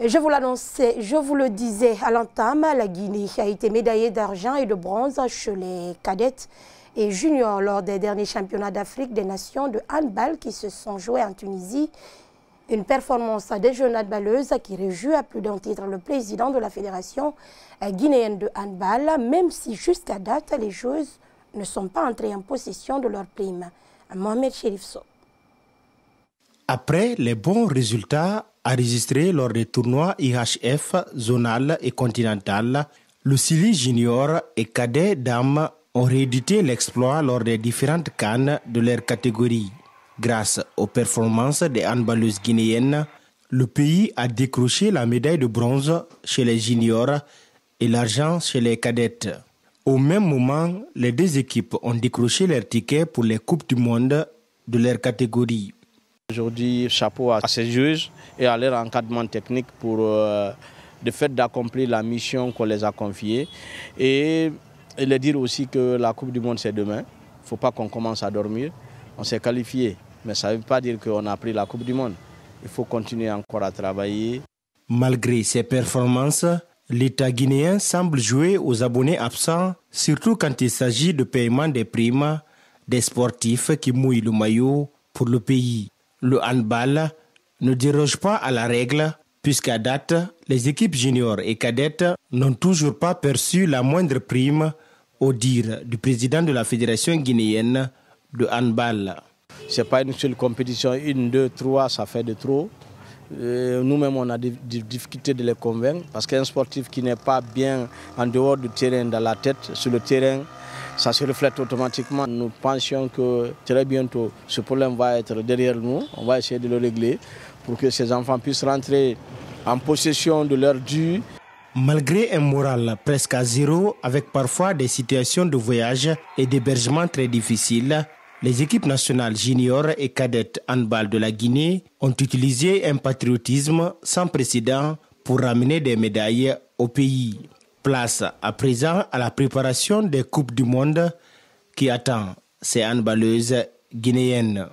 Je vous l'annonçais, je vous le disais à l'entame, la Guinée a été médaillée d'argent et de bronze chez les cadettes et juniors lors des derniers championnats d'Afrique des nations de handball qui se sont joués en Tunisie. Une performance des jeunes handballeuses qui réjouit à plus d'un titre le président de la Fédération guinéenne de handball, même si jusqu'à date, les joueuses ne sont pas entrées en possession de leur prime. Mohamed Chérif Sow. Après les bons résultats enregistrés lors des tournois IHF zonal et continental, le Sili junior et cadet dames ont réédité l'exploit lors des différentes cannes de leur catégorie. Grâce aux performances des handballeuses guinéennes, le pays a décroché la médaille de bronze chez les juniors et l'argent chez les cadettes. Au même moment, les deux équipes ont décroché leurs tickets pour les Coupes du Monde de leur catégorie. Aujourd'hui, chapeau à ces joueuses et à leur encadrement technique pour le fait d'accomplir la mission qu'on les a confiée. Et leur dire aussi que la Coupe du Monde, c'est demain. Il ne faut pas qu'on commence à dormir. On s'est qualifié, mais ça ne veut pas dire qu'on a pris la Coupe du Monde. Il faut continuer encore à travailler. Malgré ces performances, l'État guinéen semble jouer aux abonnés absents, surtout quand il s'agit de paiement des primes des sportifs qui mouillent le maillot pour le pays. Le handball ne déroge pas à la règle, puisqu'à date, les équipes juniors et cadettes n'ont toujours pas perçu la moindre prime, au dire du président de la Fédération guinéenne de handball. Ce n'est pas une seule compétition, 1, 2, 3, ça fait de trop. Nous-mêmes, on a des difficultés de les convaincre, parce qu'un sportif qui n'est pas bien en dehors du terrain, dans la tête, sur le terrain, ça se reflète automatiquement. Nous pensions que très bientôt, ce problème va être derrière nous. On va essayer de le régler pour que ces enfants puissent rentrer en possession de leur dû. Malgré un moral presque à zéro, avec parfois des situations de voyage et d'hébergement très difficiles, les équipes nationales juniors et cadettes handball de la Guinée ont utilisé un patriotisme sans précédent pour ramener des médailles au pays. Place à présent à la préparation des Coupes du Monde qui attend ces handballeuses guinéennes.